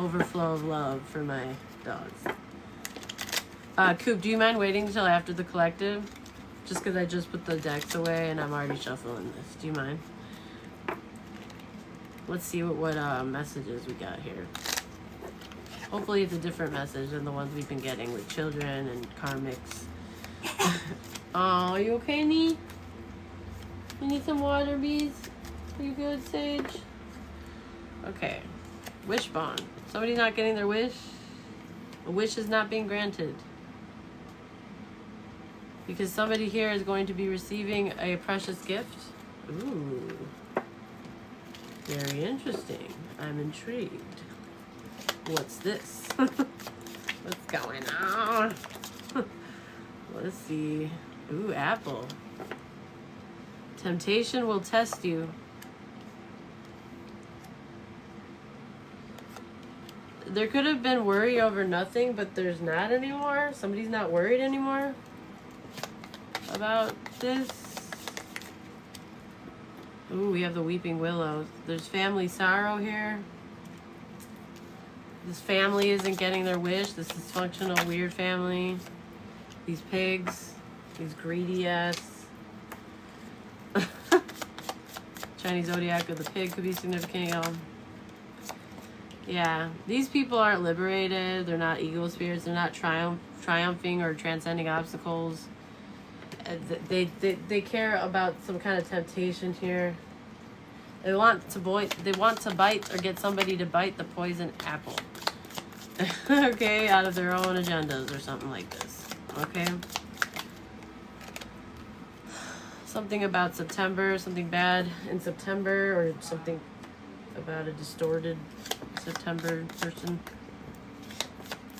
overflow of love for my dogs. Coop, do you mind waiting until after the collective? Just because I just put the decks away and I'm already shuffling this. Do you mind? Let's see what messages we got here. Hopefully it's a different message than the ones we've been getting with children and karmics. Oh, are you okay, Nee? You need some water, bees? Are you good, Sage? Okay. Wishbone. Somebody not getting their wish? A wish is not being granted. Because somebody here is going to be receiving a precious gift. Ooh. Very interesting. I'm intrigued. What's this? What's going on? Let's see. Ooh, apple. Temptation will test you. There could have been worry over nothing, but there's not anymore. Somebody's not worried anymore about this. Ooh, we have the weeping willows. There's family sorrow here. This family isn't getting their wish. This dysfunctional, weird family. These pigs. These greedy ass. Chinese zodiac of the pig could be significant, y'all. Yeah, these people aren't liberated. They're not ego spirits. They're not triumphing or transcending obstacles. They care about some kind of temptation here. They want to bite or get somebody to bite the poison apple. Okay, out of their own agendas or something like this. Okay. Something about September, something bad in September, or something about a distorted September person.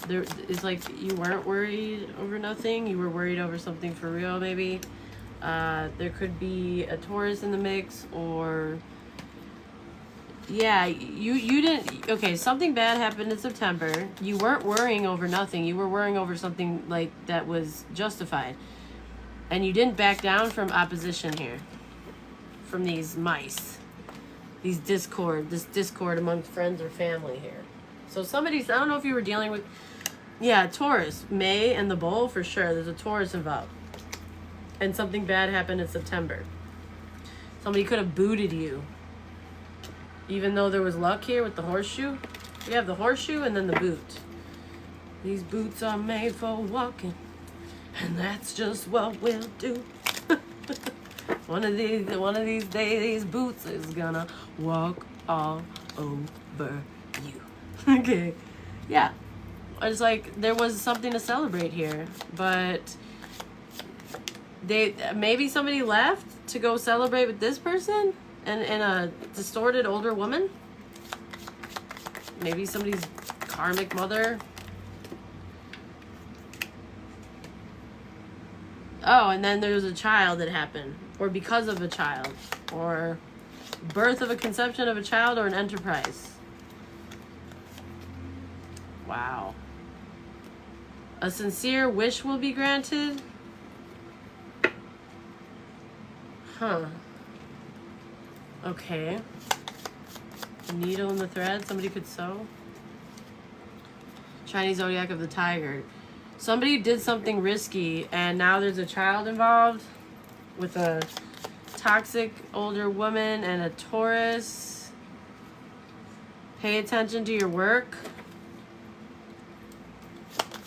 There, it's like you weren't worried over nothing. You were worried over something for real, maybe. There could be a Taurus in the mix, or yeah, you didn't. Okay, something bad happened in September. You weren't worrying over nothing. You were worrying over something like that was justified, and you didn't back down from opposition here, from these mice, this discord amongst friends or family here. So somebody's, I don't know if you were dealing with, yeah, Taurus, May and the bull for sure. There's a Taurus involved. And something bad happened in September. Somebody could have booted you. Even though there was luck here with the horseshoe. We have the horseshoe and then the boot. These boots are made for walking. And that's just what we'll do. One of these days, these boots is gonna walk all over you. Okay, yeah, it's like there was something to celebrate here, but maybe somebody left to go celebrate with this person and a distorted older woman. Maybe somebody's karmic mother. Oh, and then there was a child that happened, or because of a child, or birth of a conception of a child, or an enterprise. Wow. A sincere wish will be granted? Huh. Okay. A needle in the thread somebody could sew. Chinese zodiac of the tiger. Somebody did something risky and now there's a child involved with a toxic older woman and a Taurus. Pay attention to your work.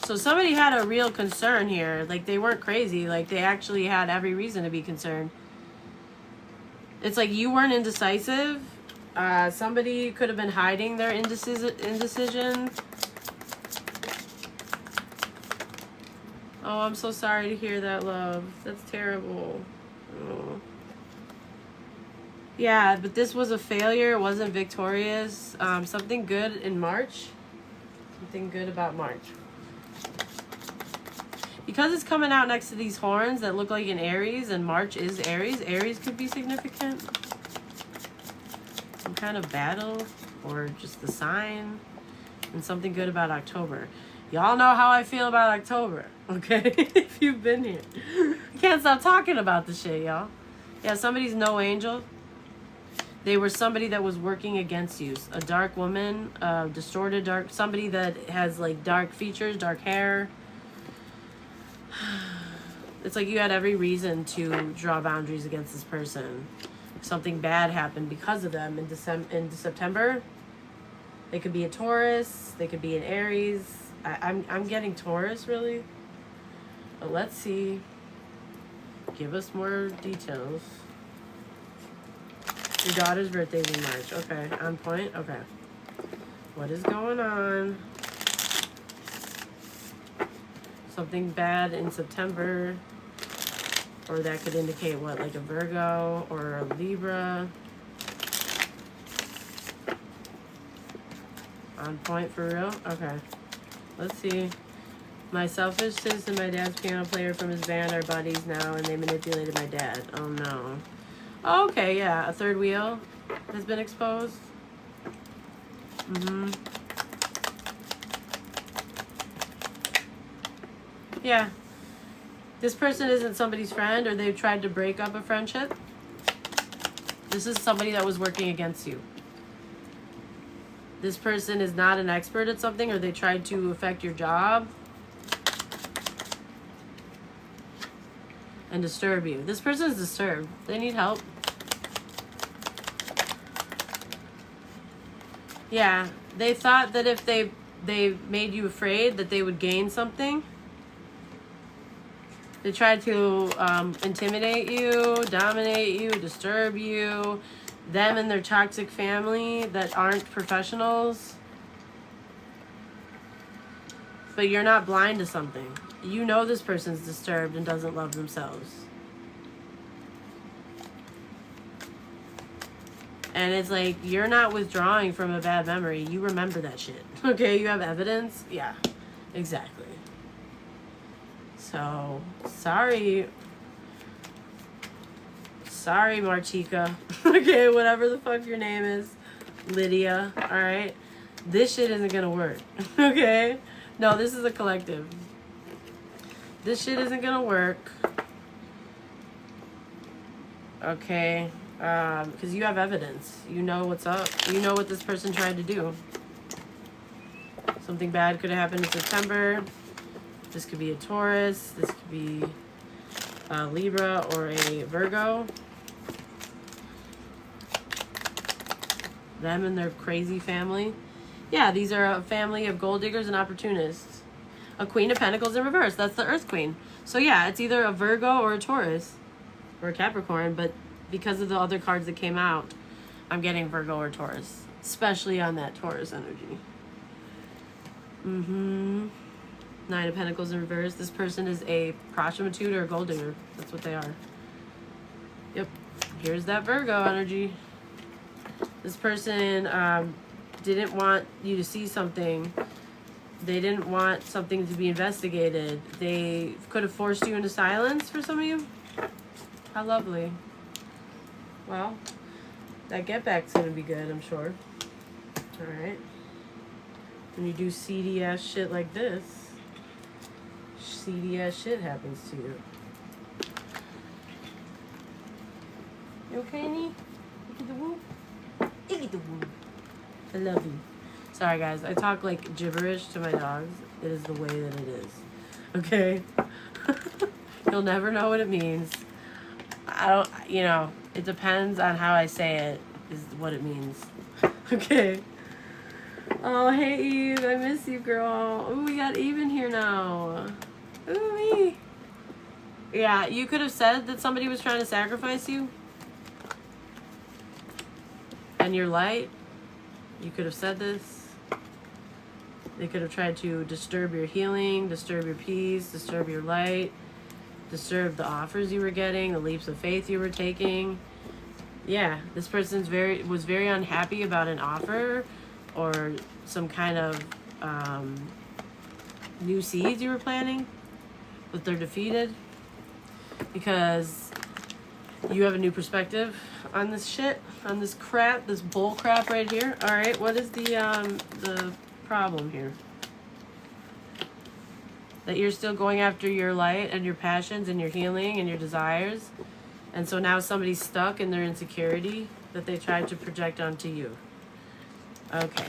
So somebody had a real concern here. Like, they weren't crazy. Like, they actually had every reason to be concerned. It's like you weren't indecisive. Somebody could have been hiding their indecision. Oh, I'm so sorry to hear that, love. That's terrible. Oh. Yeah, but this was a failure. It wasn't victorious. Something good in March. Something good about March. Because it's coming out next to these horns that look like an Aries, and March is Aries, Aries could be significant. Some kind of battle, or just the sign, and something good about October. Y'all know how I feel about October, okay? If you've been here. I can't stop talking about this shit, y'all. Yeah, somebody's no angel. They were somebody that was working against you. A dark woman, distorted dark, somebody that has like dark features, dark hair. It's like you had every reason to draw boundaries against this person. Something bad happened because of them in September. They could be a Taurus. They could be an Aries. I'm getting Taurus, really. But let's see. Give us more details. Your daughter's birthday's in March. Okay, on point. Okay. What is going on? Something bad in September. Or that could indicate what, like a Virgo or a Libra. On point for real? Okay. Let's see. My selfish sis and my dad's piano player from his band are buddies now, and they manipulated my dad. Oh no. Okay, yeah. A third wheel has been exposed. Yeah. This person isn't somebody's friend, or they've tried to break up a friendship. This is somebody that was working against you. This person is not an expert at something, or they tried to affect your job and disturb you. This person is disturbed. They need help. Yeah, they thought that if they made you afraid that they would gain something. They tried to intimidate you, dominate you, disturb you. Them and their toxic family that aren't professionals. But you're not blind to something. You know this person's disturbed and doesn't love themselves. And it's like, you're not withdrawing from a bad memory. You remember that shit. Okay, you have evidence? Yeah, exactly. So, sorry. Sorry, Martika. Okay, whatever the fuck your name is. Lydia, alright? This shit isn't gonna work. Okay? No, this is a collective. This shit isn't gonna work. Okay? Because you have evidence. You know what's up. You know what this person tried to do. Something bad could have happened in September. This could be a Taurus. This could be a Libra or a Virgo. Them and their crazy family. Yeah, these are a family of gold diggers and opportunists. A Queen of Pentacles in reverse. That's the Earth Queen. So yeah, it's either a Virgo or a Taurus. Or a Capricorn. But because of the other cards that came out, I'm getting Virgo or Taurus. Especially on that Taurus energy. Nine of Pentacles in reverse. This person is a prostitute or a gold digger. That's what they are. Yep. Here's that Virgo energy. This person didn't want you to see something. They didn't want something to be investigated. They could have forced you into silence for some of you. How lovely. Well, that get back's going to be good, I'm sure. Alright. When you do seedy ass shit like this, seedy ass shit happens to you. You okay, Nee? Get the whoop. Get the whoop. I love you. Sorry, guys. I talk like gibberish to my dogs. It is the way that it is. Okay? You'll never know what it means. I don't, you know, it depends on how I say it, is what it means. Okay? Oh, hey, Eve. I miss you, girl. Ooh, we got Eve in here now. Ooh, me. Yeah, you could have said that somebody was trying to sacrifice you. And your light. You could have said this. They could have tried to disturb your healing, disturb your peace, disturb your light, disturb the offers you were getting, the leaps of faith you were taking. Yeah, this person's was very unhappy about an offer or some kind of new seeds you were planting, but they're defeated because you have a new perspective on this shit, on this crap, this bull crap right here. All right, what is the problem here? That you're still going after your light and your passions and your healing and your desires, and so now somebody's stuck in their insecurity that they tried to project onto you. Okay.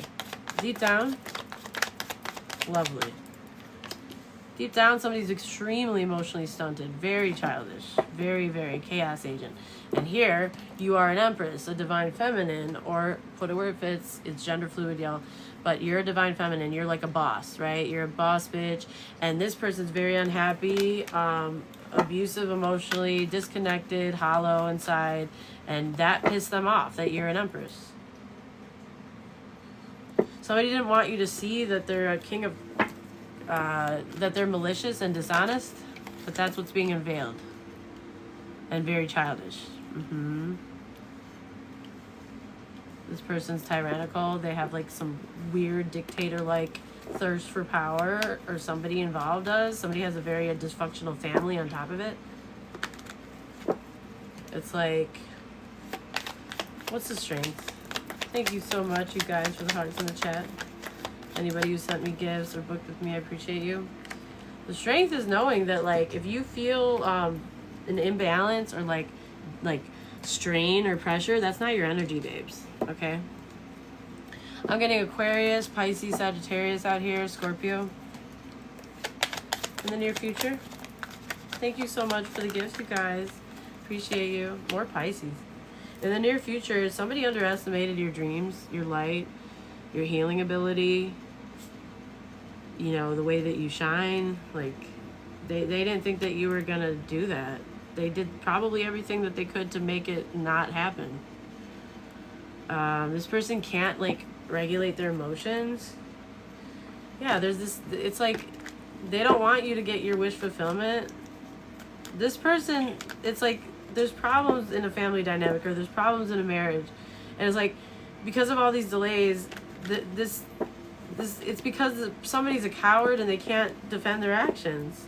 Deep down, lovely. Deep down, somebody's extremely emotionally stunted, very childish, very, very chaos agent. And here, you are an empress, a divine feminine, or put it where it fits, it's gender fluid, y'all. But you're a divine feminine, you're like a boss, right? You're a boss bitch. And this person's very unhappy, abusive emotionally, disconnected, hollow inside. And that pissed them off, that you're an empress. Somebody didn't want you to see that they're a king of... that they're malicious and dishonest, but that's what's being unveiled. And very childish. This person's tyrannical. They have like some weird dictator-like thirst for power, or somebody involved does. Somebody has a very dysfunctional family on top of it. It's like, what's the strength? Thank you so much, you guys, for the hearts in the chat. Anybody who sent me gifts or booked with me, I appreciate you. The strength is knowing that, like, if you feel an imbalance or like strain or pressure, that's not your energy, babes. Okay. I'm getting Aquarius, Pisces, Sagittarius out here, Scorpio in the near future. Thank you so much for the gifts, you guys. Appreciate you. More Pisces. In the near future, somebody underestimated your dreams, your light, your healing ability, you know, the way that you shine. Like, they didn't think that you were gonna do that. They did probably everything that they could to make it not happen. This person can't, like, regulate their emotions. Yeah, there's this, it's like, they don't want you to get your wish fulfillment. This person, it's like, there's problems in a family dynamic, or there's problems in a marriage. And it's like, because of all these delays, this it's because somebody's a coward and they can't defend their actions.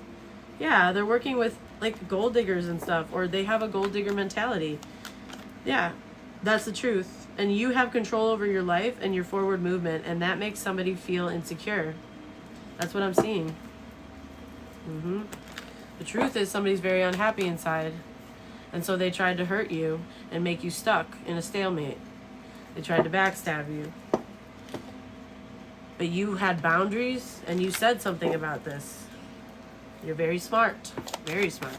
Yeah, they're working with like gold diggers and stuff, or they have a gold digger mentality. Yeah, that's the truth. And you have control over your life and your forward movement, and that makes somebody feel insecure. That's what I'm seeing. The truth is somebody's very unhappy inside, and so they tried to hurt you and make you stuck in a stalemate. They tried to backstab you. But you had boundaries, and you said something about this. You're very smart. Very smart.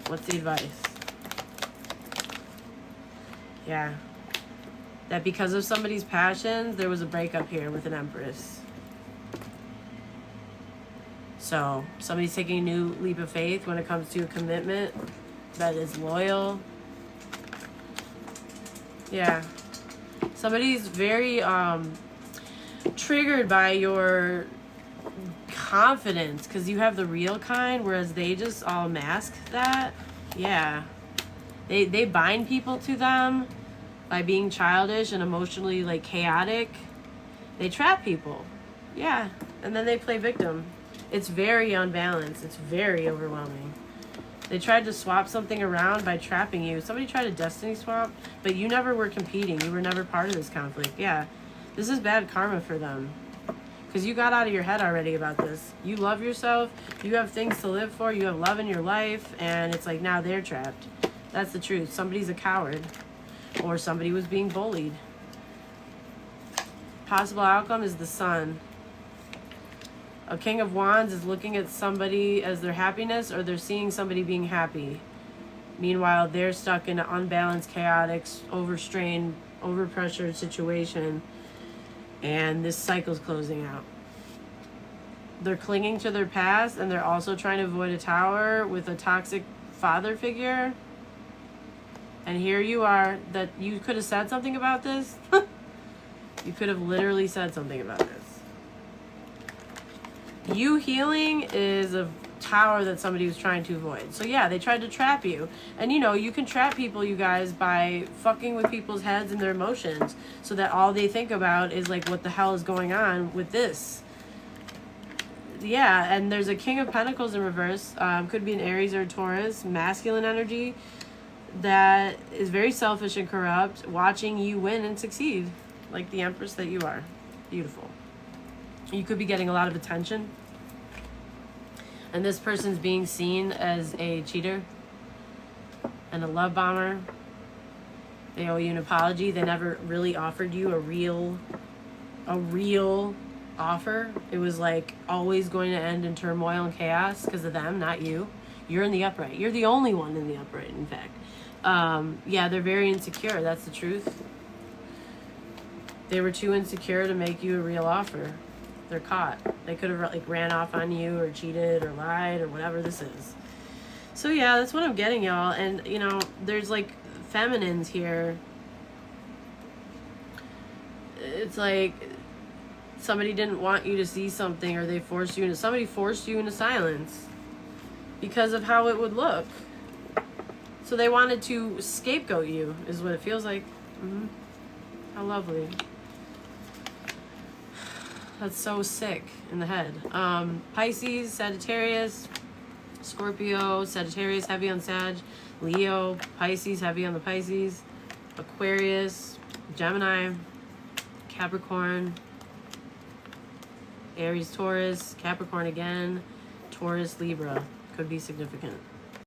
What's the advice? Yeah. That because of somebody's passions, there was a breakup here with an Empress. So, somebody's taking a new leap of faith when it comes to a commitment that is loyal. Yeah. Somebody's very, triggered by your confidence, because you have the real kind, whereas they just all mask that. Yeah, they bind people to them by being childish and emotionally like chaotic. They trap people. Yeah, and then they play victim. It's very unbalanced. It's very overwhelming. They tried to swap something around by trapping you. Somebody tried a destiny swap, but you never were competing. You were never part of this conflict. Yeah. This is bad karma for them, because you got out of your head already about this. You love yourself. You have things to live for. You have love in your life. And it's like now they're trapped. That's the truth. Somebody's a coward, or somebody was being bullied. Possible outcome is the Sun. A King of Wands is looking at somebody as their happiness, or they're seeing somebody being happy. Meanwhile, they're stuck in an unbalanced, chaotic, overstrained, overpressured situation. And this cycle's closing out. They're clinging to their past, and they're also trying to avoid a tower with a toxic father figure. And here you are, that you could have said something about this. You could have literally said something about this. You healing is a tower that somebody was trying to avoid. So yeah, they tried to trap you. And you know, you can trap people, you guys, by fucking with people's heads and their emotions, so that all they think about is like, what the hell is going on with this? Yeah, and there's a King of Pentacles in reverse. Could be an Aries or a Taurus, masculine energy that is very selfish and corrupt, watching you win and succeed, like the Empress that you are. Beautiful. You could be getting a lot of attention, and this person's being seen as a cheater and a love bomber. They owe you an apology. They never really offered you a real offer. It was like always going to end in turmoil and chaos because of them, not you. You're in the upright. You're the only one in the upright, in fact. Yeah, they're very insecure. That's the truth. They were too insecure to make you a real offer. They're caught. They could have like ran off on you or cheated or lied or whatever this is. So yeah, that's what I'm getting, y'all. And you know, there's like feminines here. It's like somebody didn't want you to see something, or they forced you into, somebody forced you into silence because of how it would look. So they wanted to scapegoat you, is what it feels like. Mm-hmm. How lovely. That's so sick in the head. Pisces, Sagittarius, Scorpio, Sagittarius, heavy on Sag, Leo, Pisces, heavy on the Pisces, Aquarius, Gemini, Capricorn, Aries, Taurus, Capricorn again, Taurus, Libra. Could be significant.